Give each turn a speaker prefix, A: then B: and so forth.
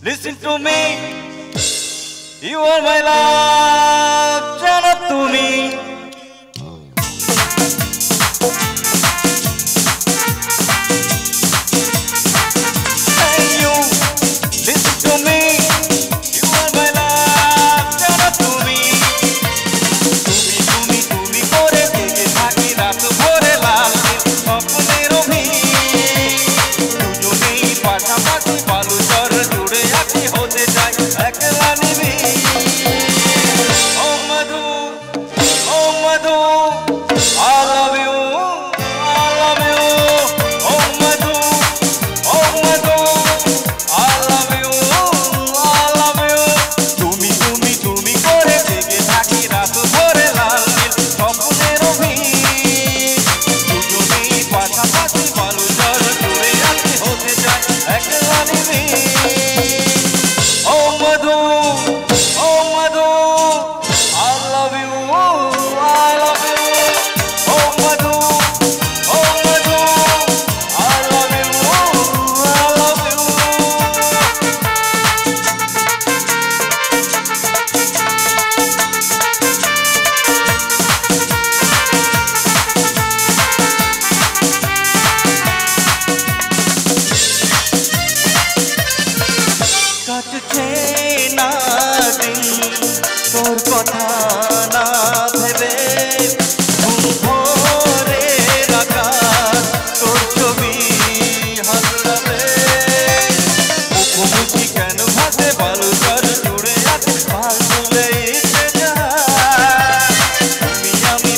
A: Listen to me, you are my love, jana tumi. Hey you, listen to me, you are my love, jana tumi. Tumi tumi kore jege thaki raat bhore lal নীল স্বপ্নের অভিনয় দুজনেই পাশাপাশি বালুচর জুড়ে আছি হতে চাই একলা I love you, I love you, oh Madhu, oh Madhu, I love you, I love you. তুমি করে জেগে থাকি রাত ভরে লাল নীল স্বপ্নের অভিনয় দুজনেই পাশাপাশি বালুচর জুড়ে আছি হতে চাই একলা oh Madhu, oh Madhu, I love you, I love you. Oh Madhu, oh Madhu, I love you, I love you. কাটছে না দিন তোর কথা না ভেবে ঘুম ভরে রাখা তোর ছবি হাসরাবে মুখোমুখি কেন ভাসে বালুচর জুড়ে আছে পাল তুলে এসে যায় তুমি আমি